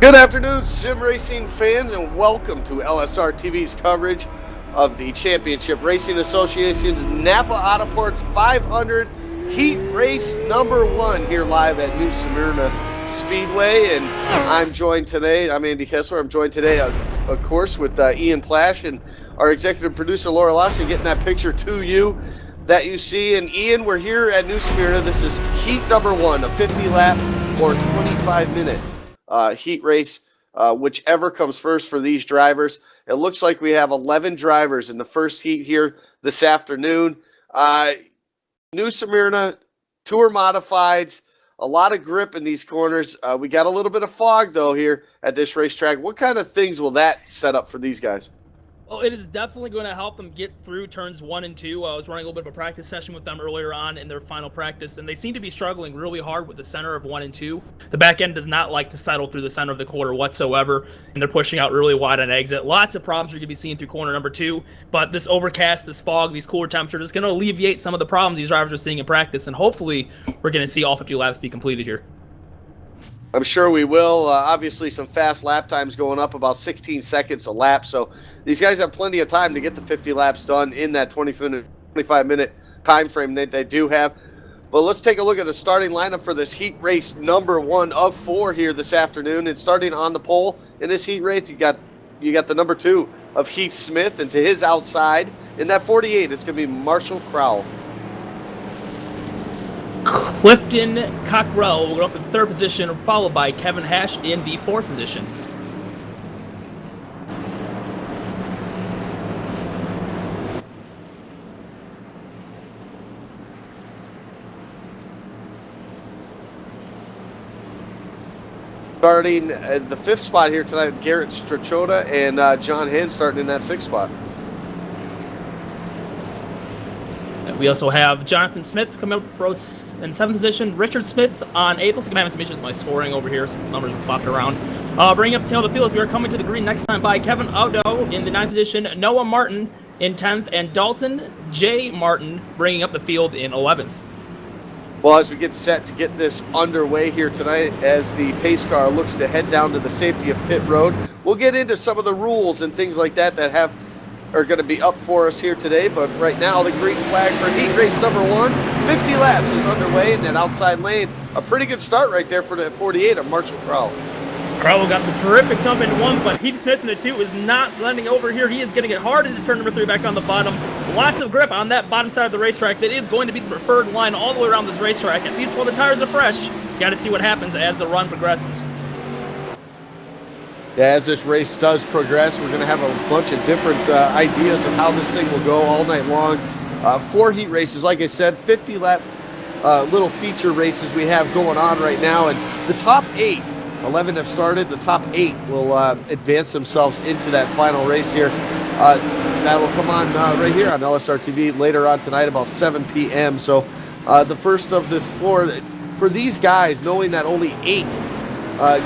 Good afternoon, sim racing fans, and welcome to LSRTV's coverage of the Championship Racing Association's NAPA Autoports 500 Heat Race number 1 here live at New Smyrna Speedway. And I'm Andy Kessler. I'm joined today, of course, with Ian Plash and our executive producer, Laura Lawson, getting that picture to you that you see. And Ian, we're here at New Smyrna. This is Heat number 1, a 50-lap or 25-minute heat race, whichever comes first for these drivers. It looks like we have 11 drivers in the first heat here this afternoon. New Smyrna, Tour Modifieds, a lot of grip in these corners. We got a little bit of fog, though, here at this racetrack. What kind of things will that set up for these guys? Well, it is definitely going to help them get through turns 1 and 2. I was running a little bit of a practice session with them earlier on in their final practice, and they seem to be struggling really hard with the center of 1 and 2. The back end does not like to settle through the center of the quarter whatsoever, and they're pushing out really wide on exit. Lots of problems you're going to be seeing through corner number 2, but this overcast, this fog, these cooler temperatures is going to alleviate some of the problems these drivers are seeing in practice, and hopefully we're going to see all 50 laps be completed here. I'm sure we will. Obviously, some fast lap times going up, about 16 seconds a lap. So these guys have plenty of time to get the 50 laps done in that 25-minute time frame that they do have. But let's take a look at the starting lineup for this heat race number 1 of 4 here this afternoon. And starting on the pole in this heat race, you got the number 2 of Heath Smith, and to his outside in that 48, it's going to be Marshall Crowell. Clifton Cockrell will go up in 3rd position, followed by Kevin Hash in the 4th position. Starting at the 5th spot here tonight, Garrett Strachota and John Henn starting in that 6th spot. We also have Jonathan Smith coming up in 7th position, Richard Smith on 8th. Looks like I'm having some issues with my scoring over here. Some numbers have flopped around. Bringing up the tail of the field as we are coming to the green next time by Kevin Odo in the 9th position, Noah Martin in 10th, and Dalton J. Martin bringing up the field in 11th. Well, as we get set to get this underway here tonight, as the pace car looks to head down to the safety of pit road, we'll get into some of the rules and things like that are going to be up for us here today. But right now, the green flag for heat race number 1, 50 laps is underway in that outside lane. A pretty good start right there for the 48 of Marshall Crowell. Crowell got the terrific jump into 1, but Heath Smith in the 2 is not blending over here. He is getting it hard into turn number 3 back on the bottom. Lots of grip on that bottom side of the racetrack. That is going to be the preferred line all the way around this racetrack, at least while the tires are fresh. Got to see what happens as the run progresses. Yeah, as this race does progress, we're going to have a bunch of different ideas of how this thing will go all night long. 4 heat races, like I said, 50-lap little feature races we have going on right now. And the top 8, 11 have started. The top 8 will advance themselves into that final race here. That will come on right here on LSRTV later on tonight about 7 p.m. So the first of the 4, for these guys, knowing that only 8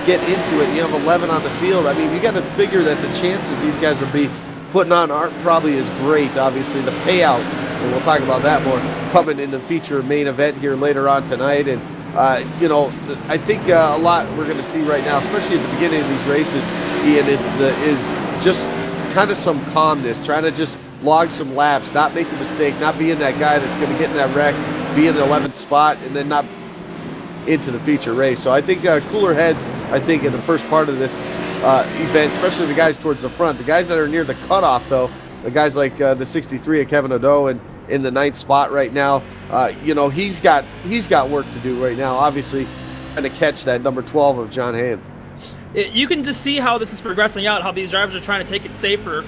get into it, you have 11 on the field. I mean, you got to figure that the chances these guys will be putting on aren't probably as great. Obviously, the payout, and we'll talk about that more, coming in the feature main event here later on tonight. And, I think a lot we're going to see right now, especially at the beginning of these races, Ian, is just kind of some calmness, trying to just log some laps, not make the mistake, not being that guy that's going to get in that wreck, be in the 11th spot, and then not into the feature race. So I think cooler heads, in the first part of this event, especially the guys towards the front. The guys that are near the cutoff, though, the guys like the 63 of Kevin Odo and in the 9th spot right now, he's got work to do right now, obviously, trying to catch that number 12 of John Hamm. You can just see how this is progressing out, how these drivers are trying to take the safer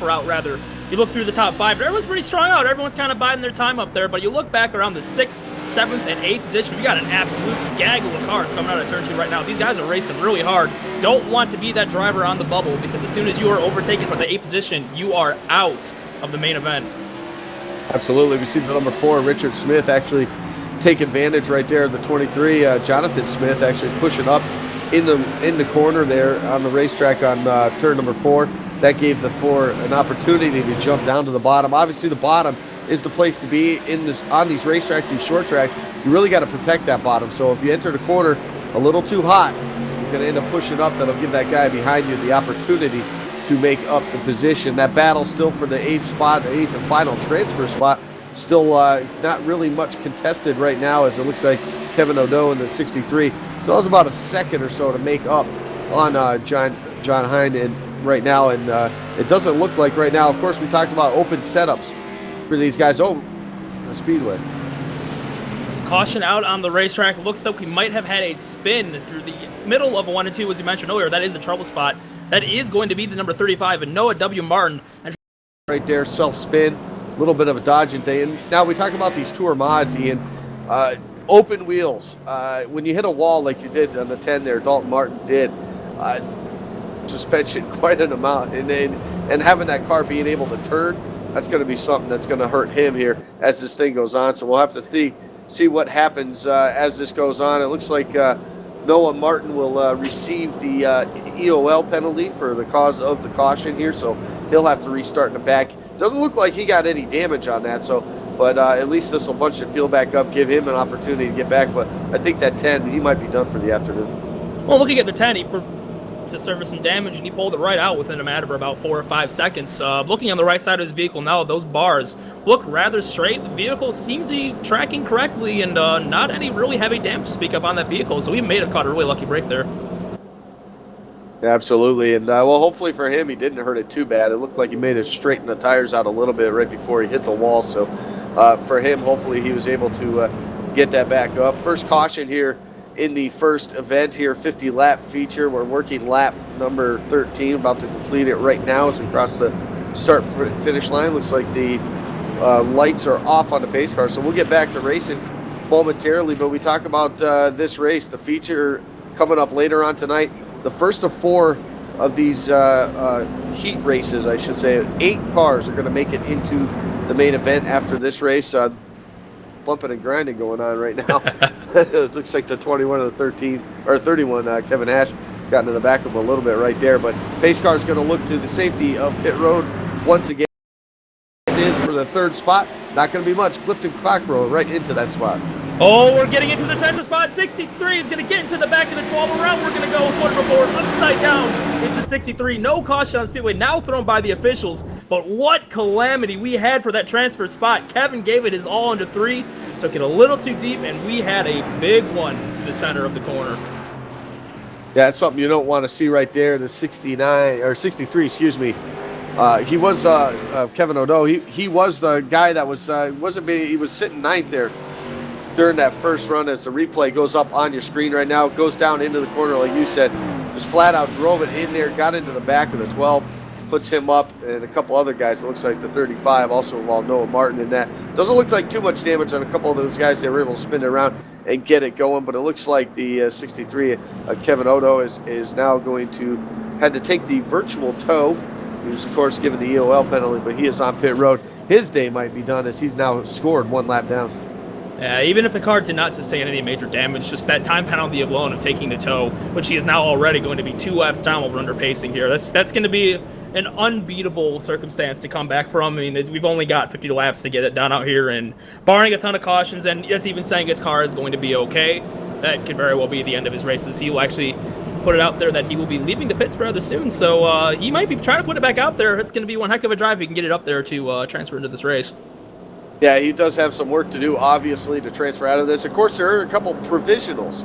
route, rather. You look through the top 5, everyone's pretty strong out. Everyone's kind of biding their time up there, but you look back around the 6th, 7th, and 8th position, we got an absolute gaggle of cars coming out of turn 2 right now. These guys are racing really hard. Don't want to be that driver on the bubble, because as soon as you are overtaken for the 8th position, you are out of the main event. Absolutely. We see the number 4, Richard Smith, actually take advantage right there of the 23. Jonathan Smith actually pushing up in the corner there on the racetrack on turn number 4. That gave the 4 an opportunity to jump down to the bottom. Obviously, the bottom is the place to be on these racetracks, these short tracks. You really got to protect that bottom. So if you enter the corner a little too hot, going to end up pushing up. That'll give that guy behind you the opportunity to make up the position. That battle still for the 8th spot, the 8th and final transfer spot, still not really much contested right now, as it looks like Kevin Odo in the 63 still has about a second or so to make up on John Hine and right now, and it doesn't look like right now. Of course, we talked about open setups for these guys. Oh, the speedway. Caution out on the racetrack. Looks like we might have had a spin through the middle of 1 and 2, as you mentioned earlier. That is the trouble spot. That is going to be the number 35, and Noah W. Martin. Right there, self-spin, a little bit of a dodging thing. And now we talk about these tour mods, Ian. Open wheels. When you hit a wall like you did on the 10 there, Dalton Martin did, suspension quite an amount. And having that car being able to turn, that's going to be something that's going to hurt him here as this thing goes on. So we'll have to see what happens as this goes on. It looks like Noah Martin will receive the EOL penalty for the cause of the caution here, so he'll have to restart in the back. Doesn't look like he got any damage on that, but at least this will bunch the field back up, give him an opportunity to get back. But I think that 10, he might be done for the afternoon. Well, looking at the 10, he to service some damage, and he pulled it right out within a matter of about 4 or 5 seconds. Looking on the right side of his vehicle now, those bars look rather straight. The vehicle seems to be tracking correctly, and not any really heavy damage to speak of on that vehicle, so he may have caught a really lucky break there. Absolutely, and well, hopefully for him, he didn't hurt it too bad. It looked like he made it straighten the tires out a little bit right before he hit the wall, so for him, hopefully he was able to get that back up. First caution here in the first event here, 50-lap feature. We're working lap number 13, about to complete it right now as we cross the start-finish line. Looks like the lights are off on the pace car, so we'll get back to racing momentarily, but we talk about this race, the feature coming up later on tonight. The first of 4 of these heat races, I should say, 8 cars are going to make it into the main event after this race. Bumping and grinding going on right now. It looks like the 21 of the 13 or 31 Kevin Ash got into the back of him a little bit right there, but pace car is going to look to the safety of pit road once again. It is for the 3rd spot. Not going to be much. Clifton Cockrell right into that spot. Oh, we're getting into the transfer spot. 63 is going to get into the back of the 12 around. We're going to go quarter forward, upside down. It's the 63. No caution on speedway, now thrown by the officials. But what calamity we had for that transfer spot. Kevin gave it his all into 3, took it a little too deep, and we had a big one in the center of the corner. Yeah, that's something you don't want to see right there. The 69 or 63, excuse me. He was Kevin Odo. He was the guy that was he was sitting 9th there during that first run. As the replay goes up on your screen right now, it goes down into the corner like you said, just flat out drove it in there, got into the back of the 12, puts him up, and a couple other guys. It looks like the 35 also involved Noah Martin in that. Doesn't look like too much damage on a couple of those guys. They were able to spin it around and get it going, but it looks like the 63 Kevin Odo is now going to had to take the virtual tow. He was of course given the EOL penalty, but he is on pit road. His day might be done as he's now scored 1 lap down. Yeah, even if the car did not sustain any major damage, just that time penalty alone of taking the tow, which he is now already going to be 2 laps down while we're under pacing here. That's going to be an unbeatable circumstance to come back from. I mean, we've only got 50 laps to get it done out here, and barring a ton of cautions, and that's even saying his car is going to be okay, that could very well be the end of his races. He will actually put it out there that he will be leaving the pits rather soon, so he might be trying to put it back out there. It's going to be one heck of a drive if he can get it up there to transfer into this race. Yeah, he does have some work to do, obviously, to transfer out of this. Of course, there are a couple provisionals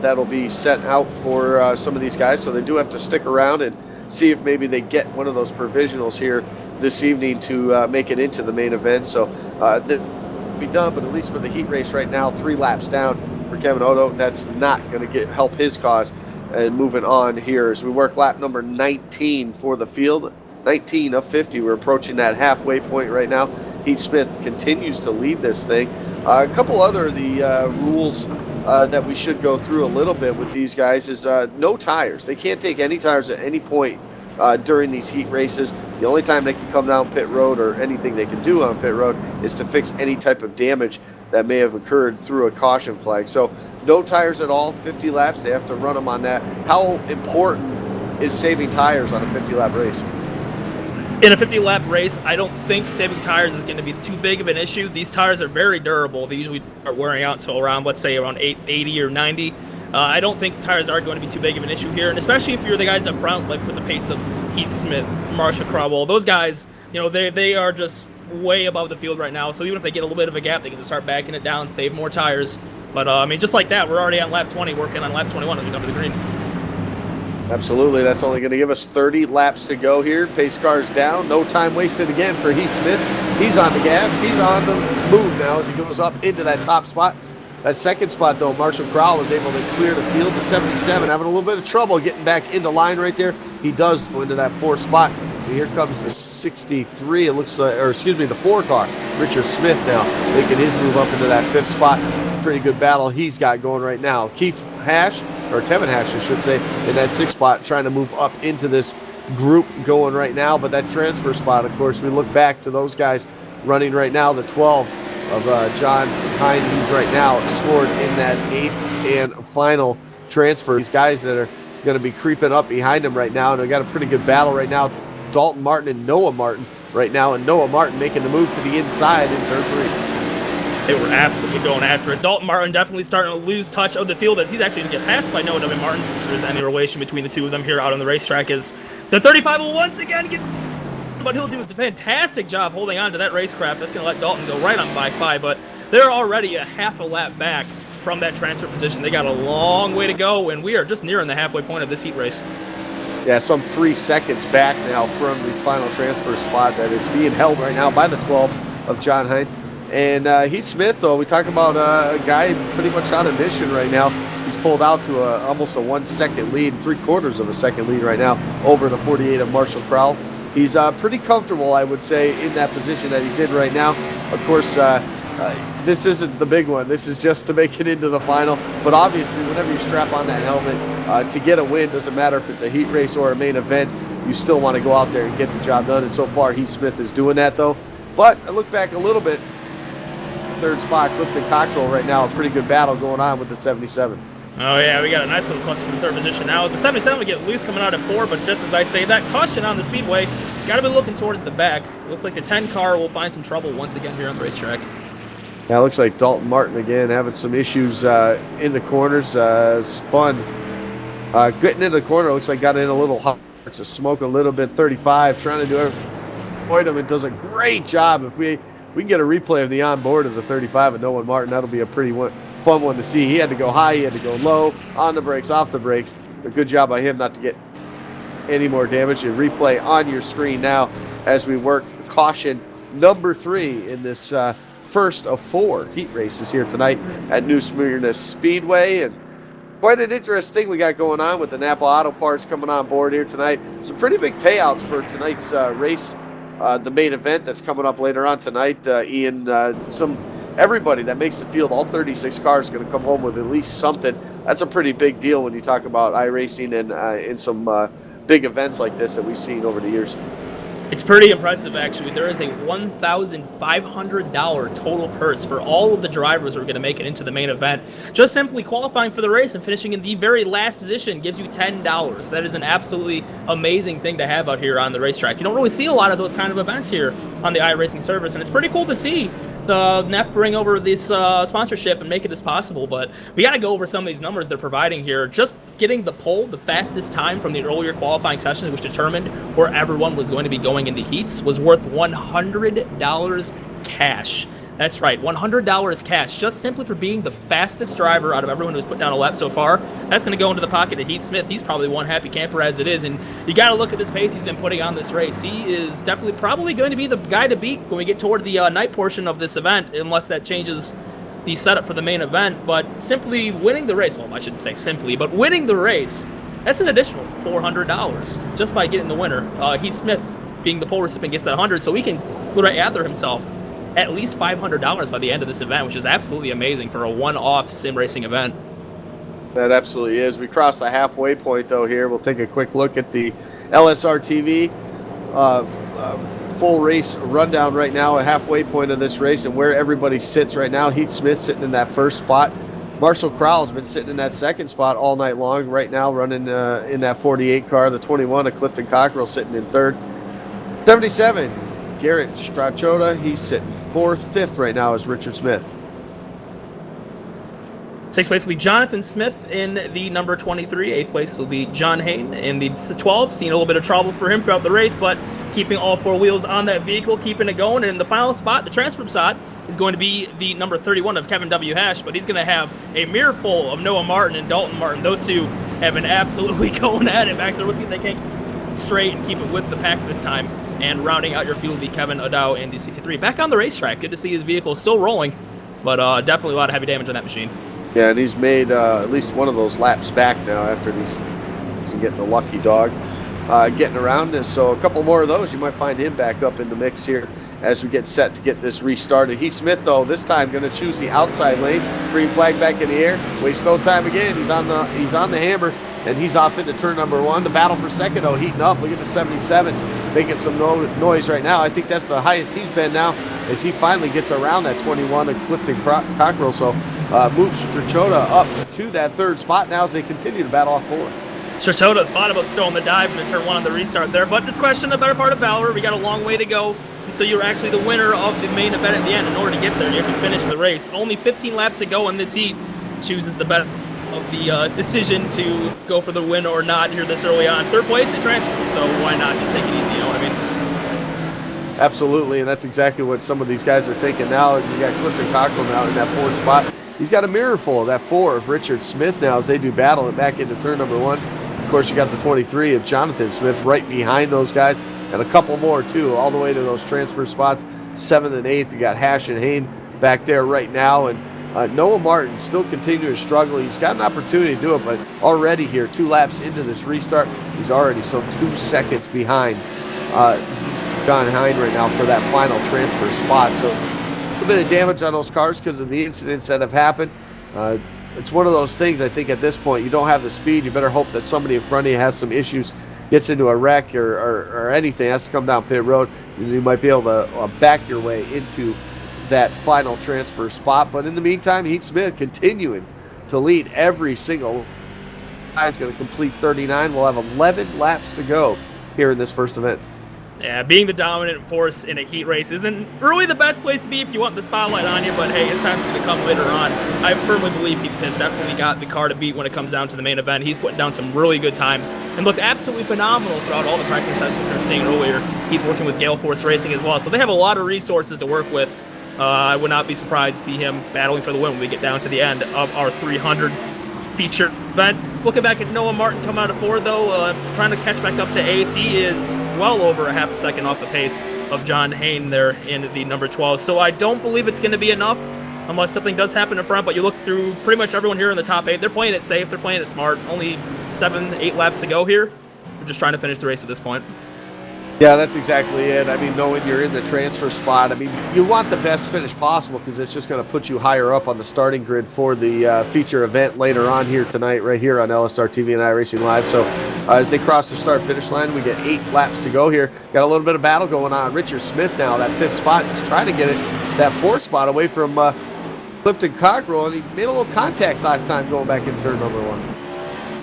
that'll be sent out for some of these guys, so they do have to stick around and see if maybe they get one of those provisionals here this evening to make it into the main event. So that will be done, but at least for the heat race right now, 3 laps down for Kevin Odo. That's not going to help his cause. And moving on here as we work lap number 19 for the field. 19 of 50. We're approaching that halfway point right now. Heath Smith continues to lead this thing. A couple other rules that we should go through a little bit with these guys is no tires. They can't take any tires at any point during these heat races. The only time they can come down pit road or anything they can do on pit road is to fix any type of damage that may have occurred through a caution flag. So no tires at all, 50 laps. They have to run them on that. How important is saving tires on a 50-lap race? In a 50-lap race, I don't think saving tires is going to be too big of an issue. These tires are very durable. They usually start wearing out until around, let's say, around 80 or 90. I don't think tires are going to be too big of an issue here, and especially if you're the guys up front, like with the pace of Heath Smith, Marshall Crowell, those guys, you know, they are just way above the field right now. So even if they get a little bit of a gap, they can just start backing it down, save more tires. But I mean, just like that, we're already on lap 20, working on lap 21 as we come to the green. Absolutely. That's only going to give us 30 laps to go here. Pace cars down. No time wasted again for Heath Smith. He's on the gas. He's on the move now as he goes up into that top spot. That second spot, though, Marshall Crowell was able to clear the field to 77, having a little bit of trouble getting back into line right there. He does go into that fourth spot. And here comes the 63, it looks like, or excuse me, the 4 car. Richard Smith now making his move up into that 5th spot. Pretty good battle he's got going right now. Keith Hash, or Kevin Hash, I should say, in that 6th spot, trying to move up into this group going right now. But that transfer spot, of course, we look back to those guys running right now, the 12 of John Hine, who's right now scored in that 8th and final transfer. These guys that are going to be creeping up behind him right now, and they got a pretty good battle right now. Dalton Martin and Noah Martin right now, and Noah Martin making the move to the inside in turn 3. They were absolutely going after it. Dalton Martin definitely starting to lose touch of the field as he's actually going to get passed by Noah W. Martin. If there's any relation between the two of them here out on the racetrack, is the 35 will once again get, but he'll do a fantastic job holding on to that racecraft. That's going to let Dalton go right on by, but they're already a half a lap back from that transfer position. They got a long way to go, and we are just nearing the halfway point of this heat race. Yeah, some 3 seconds back now from the final transfer spot that is being held right now by the 12 of John Hine. And Heath Smith, though, we talk about a guy pretty much on a mission right now. He's pulled out to almost a 1 second lead, 3/4 of a second lead right now over the 48 of Marshall Crowell. He's pretty comfortable, I would say, in that position that he's in right now. Of course, this isn't the big one. This is just to make it into the final. But obviously, whenever you strap on that helmet to get a win, doesn't matter if it's a heat race or a main event, you still want to go out there and get the job done. And so far, Heath Smith is doing that, though. But I look back a little bit. 3rd spot, Clifton Cockrell right now, a pretty good battle going on with the 77. Oh yeah, we got a nice little cluster from 3rd position now. As the 77 will get loose coming out at 4, but just as I say that, caution on the speedway, got to be looking towards the back. It looks like the 10 car will find some trouble once again here on the racetrack. Yeah, it looks like Dalton Martin again having some issues in the corners, spun. Getting into the corner, looks like got in a little hot to smoke a little bit, 35, trying to do everything. Avoid him, and does a great job. If we can get a replay of the onboard of the 35 of Noah Martin, that'll be a pretty fun one to see. He had to go high, he had to go low, on the brakes, off the brakes. A good job by him not to get any more damage. A replay on your screen now as we work caution number 3 in this first of 4 heat races here tonight at New Smyrna Speedway. And quite an interesting thing we got going on with the NAPA Auto Parts coming on board here tonight. Some pretty big payouts for tonight's race. The main event that's coming up later on tonight, Ian, everybody that makes the field, all 36 cars, going to come home with at least something. That's a pretty big deal when you talk about iRacing and in some big events like this that we've seen over the years. It's pretty impressive, actually. There is a $1,500 total purse for all of the drivers who are going to make it into the main event. Just simply qualifying for the race and finishing in the very last position gives you $10. That is an absolutely amazing thing to have out here on the racetrack. You don't really see a lot of those kind of events here on the iRacing service, and it's pretty cool to see the NAPA bring over this sponsorship and make it as possible. But we got to go over some of these numbers they're providing here. Just getting the pole, the fastest time from the earlier qualifying session, which determined where everyone was going to be going into heats, was worth $100 cash. That's right, $100 cash, just simply for being the fastest driver out of everyone who's put down a lap so far. That's going to go into the pocket of Heath Smith. He's probably one happy camper as it is, and you got to look at this pace he's been putting on this race. He is definitely probably going to be the guy to beat when we get toward the night portion of this event, unless that changes the setup for the main event. But simply winning the race, well, I shouldn't say simply, but winning the race, that's an additional $400 just by getting the winner. Heath Smith, being the pole recipient, gets that 100, so he can gather himself at least $500 by the end of this event, which is absolutely amazing for a one-off sim racing event. That absolutely is. We crossed the halfway point, though, here. We'll take a quick look at the LSRTV full race rundown right now, a halfway point of this race, and where everybody sits right now. Heath Smith sitting in that first spot. Marshall Crowell's been sitting in that second spot all night long right now, running in that 48 car. The 21 of Clifton Cockrell sitting in third. 77. Garrett Strachota, he's sitting 4th. 5th right now is Richard Smith. Sixth place will be Jonathan Smith in the number 23. Eighth place will be John Hain in the 12. Seeing a little bit of trouble for him throughout the race, but keeping all four wheels on that vehicle, keeping it going. And in the final spot, the transfer spot, is going to be the number 31 of Kevin W. Hash, but he's going to have a mirror full of Noah Martin and Dalton Martin. Those two have been absolutely going at it back there. Let's see if they can't keep straight and keep it with the pack this time. And rounding out your field will be Kevin O'Dow in the 63. Back on the racetrack. Good to see his vehicle still rolling, but definitely a lot of heavy damage on that machine. Yeah, and he's made at least one of those laps back now after he's getting the lucky dog getting around. And so a couple more of those, you might find him back up in the mix here as we get set to get this restarted. Heath Smith, though, this time going to choose the outside lane. Green flag back in the air. Waste no time again. He's on the hammer, and he's off into turn number 1. The battle for second, though, heating up. Look at the 77 making some noise right now. I think that's the highest he's been now as he finally gets around that 21 of Clifton Cockrell. So moves Strachota up to that third spot now as they continue to battle off forward. Strachota thought about throwing the dive into turn 1 on the restart there, but discretion, the better part of valor. We got a long way to go until you're actually the winner of the main event at the end. In order to get there, you have to finish the race. Only 15 laps to go in this heat. Chooses the better of the decision to go for the win or not here this early on. Third place, it transfers, so why not just take it easy, you know what I mean? Absolutely, and that's exactly what some of these guys are thinking now. You got Clifton Cockrell now in that 4th spot. He's got a mirror full of that 4 of Richard Smith now as they do battle it back into turn number 1. Of course, you got the 23 of Jonathan Smith right behind those guys, and a couple more too, all the way to those transfer spots. 7th and 8th, you got Hash and Hain back there right now, and Noah Martin still continuing to struggle. He's got an opportunity to do it, but already here, 2 laps into this restart, he's already some 2 seconds behind John Hain right now for that final transfer spot. So a little bit of damage on those cars because of the incidents that have happened. It's one of those things, I think, at this point, you don't have the speed. You better hope that somebody in front of you has some issues, gets into a wreck or anything, has to come down pit road. You might be able to back your way into that final transfer spot. But in the meantime, Heath Smith continuing to lead every single guy's going to complete 39. We'll have 11 laps to go here in this first event. Yeah, being the dominant force in a heat race isn't really the best place to be if you want the spotlight on you, but hey, his time's going to come later on. I firmly believe he has definitely got the car to beat when it comes down to the main event. He's putting down some really good times and looked absolutely phenomenal throughout all the practice sessions we were seeing earlier. He's working with Gale Force Racing as well, so they have a lot of resources to work with. I would not be surprised to see him battling for the win when we get down to the end of our 300 feature event. Looking back at Noah Martin come out of 4th, though, trying to catch back up to 8th. He is well over a half a second off the pace of John Hain there in the number 12. So I don't believe it's going to be enough unless something does happen in front. But you look through pretty much everyone here in the top 8. They're playing it safe. They're playing it smart. Only 7, 8 laps to go here. We're just trying to finish the race at this point. Yeah, that's exactly it. I mean, knowing you're in the transfer spot, I mean, you want the best finish possible because it's just going to put you higher up on the starting grid for the feature event later on here tonight, right here on LSRTV and iRacing Live. So as they cross the start-finish line, we get 8 laps to go here. Got a little bit of battle going on. Richard Smith now, that 5th spot, he's trying to get it, that 4th spot away from Clifton Cockrell, and he made a little contact last time going back in turn number 1.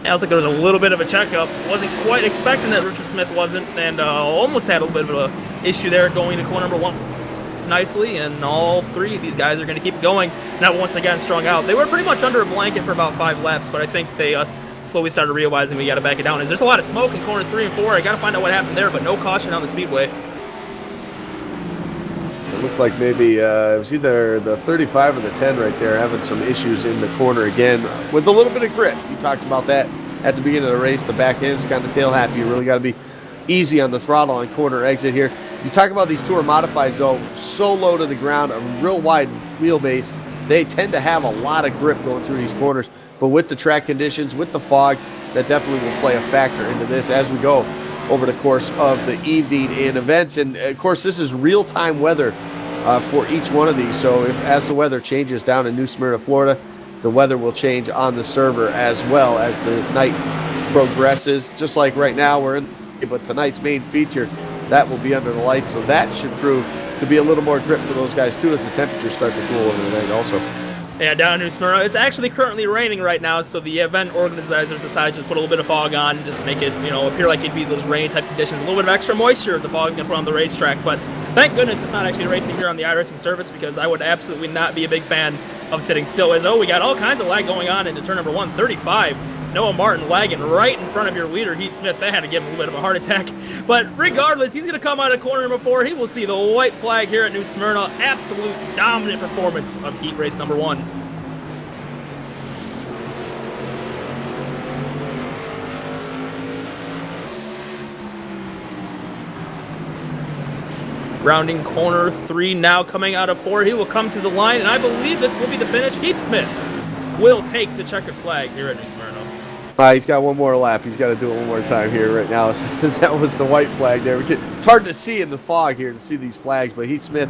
It was like there was a little bit of a checkup. Wasn't quite expecting that Richard Smith wasn't, and almost had a little bit of an issue there going to corner number 1 nicely, and all 3 of these guys are going to keep going. Now, once again, strung out. They were pretty much under a blanket for about 5 laps, but I think they slowly started realizing we got to back it down. As there's a lot of smoke in corners 3 and 4. I got to find out what happened there, but no caution on the speedway. It looked like maybe it was either the 35 or the 10 right there having some issues in the corner again with a little bit of grip. You talked about that at the beginning of the race. The back end's kind of tail happy. You really got to be easy on the throttle on corner exit here. You talk about these Tour Modifieds, though, so low to the ground, a real wide wheelbase. They tend to have a lot of grip going through these corners, but with the track conditions, with the fog, that definitely will play a factor into this as we go over the course of the evening in events. And of course, this is real-time weather for each one of these. So as the weather changes down in New Smyrna, Florida, the weather will change on the server as well as the night progresses. Just like right now we're in, but tonight's main feature, that will be under the lights. So that should prove to be a little more grip for those guys too as the temperatures start to cool over the night also. Yeah, down in New Smyrna. It's actually currently raining right now, so the event organizers decided to put a little bit of fog on, just make it, appear like it'd be those rain type conditions. A little bit of extra moisture the fog's going to put on the racetrack, but thank goodness it's not actually racing here on the iRacing service, because I would absolutely not be a big fan of sitting still is, oh, we got all kinds of lag going on into turn number 135. Noah Martin lagging right in front of your leader, Heath Smith. That had to give him a bit of a heart attack. But regardless, he's going to come out of corner number 4. He will see the white flag here at New Smyrna. Absolute dominant performance of heat race number 1. Rounding corner 3 now, coming out of 4. He will come to the line, and I believe this will be the finish. Heath Smith will take the checkered flag here at New Smyrna. He's got one more lap. He's got to do it one more time here right now. That was the white flag there. It's hard to see in the fog here to see these flags, but Heath Smith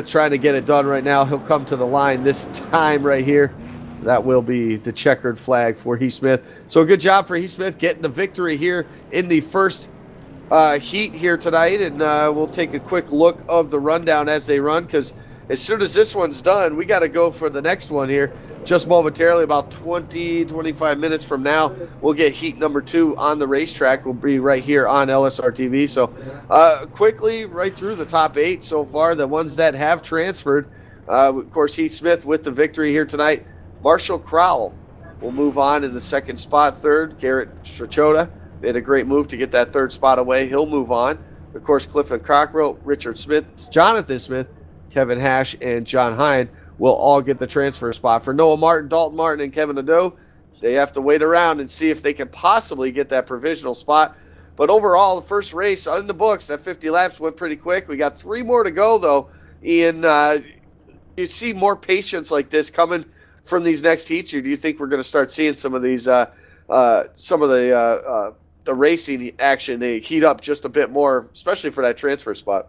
trying to get it done right now. He'll come to the line this time right here. That will be the checkered flag for Heath Smith. So good job for Heath Smith getting the victory here in the first heat here tonight, and we'll take a quick look of the rundown as they run, because as soon as this one's done, we got to go for the next one here just momentarily. About 20-25 minutes from now, we'll get heat number 2 on the racetrack. We'll be right here on LSRTV. So quickly right through the top 8 so far, the ones that have transferred. Of course, Heath Smith with the victory here tonight. Marshall Crowell will move on in the second spot. Third, Garrett Strachota made a great move to get that third spot away. He'll move on. Of course, Clifton Cockrell, Richard Smith, Jonathan Smith, Kevin Hash, and John Hine will all get the transfer spot. For Noah Martin, Dalton Martin, and Kevin Nadeau, they have to wait around and see if they can possibly get that provisional spot. But overall, the first race in the books, that 50 laps went pretty quick. We got 3 more to go, though. Ian, you see more patience like this coming from these next heats, or do you think we're going to start seeing some of these, the racing action, they heat up just a bit more, especially for that transfer spot?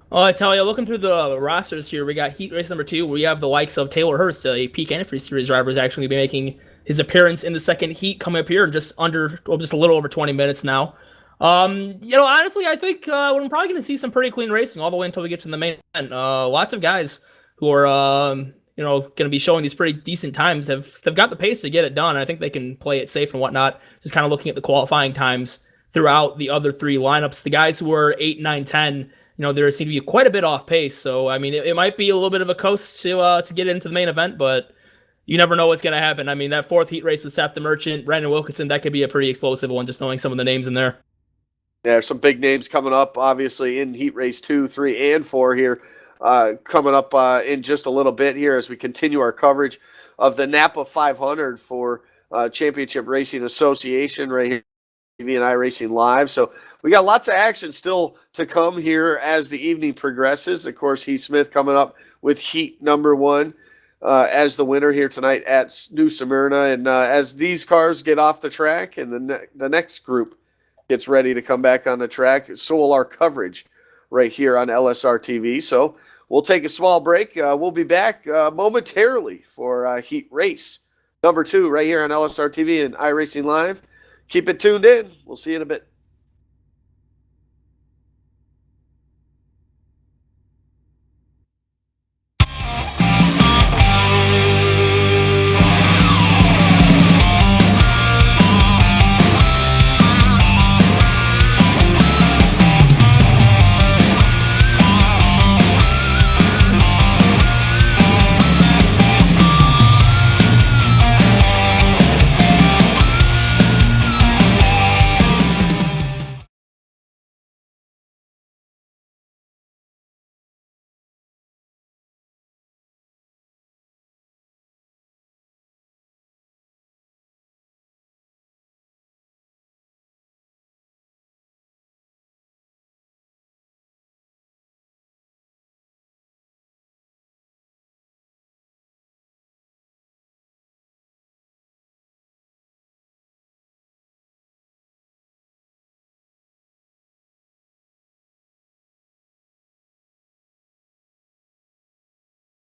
Well, I tell you, looking through the rosters here, we got heat race number 2. We have the likes of Taylor Hurst, a Peak Antifreeze Series driver, is actually be making his appearance in the second heat, coming up here in just a little over 20 minutes now. Honestly, I think we're probably going to see some pretty clean racing all the way until we get to the main event. Lots of guys who are going to be showing these pretty decent times they've got the pace to get it done. I think they can play it safe and whatnot. Just kind of looking at the qualifying times throughout the other 3 lineups, the guys who were 8, 9, 10. There seem to be quite a bit off pace. So, I mean, it might be a little bit of a coast to get into the main event, but you never know what's going to happen. I mean, that 4th heat race with Seth the Merchant, Brandon Wilkinson, that could be a pretty explosive one, just knowing some of the names in there. Yeah, there's some big names coming up, obviously, in heat race 2, 3, and 4 here, coming up in just a little bit here as we continue our coverage of the NAPA 500 for Championship Racing Association right here. TV and iRacing Live. So we got lots of action still to come here as the evening progresses. Of course, Heath Smith coming up with heat number 1 as the winner here tonight at New Smyrna. And as these cars get off the track and the next group gets ready to come back on the track, so will our coverage right here on LSRTV. So we'll take a small break. We'll be back momentarily for heat race number 2 right here on LSRTV and iRacing Live. Keep it tuned in. We'll see you in a bit.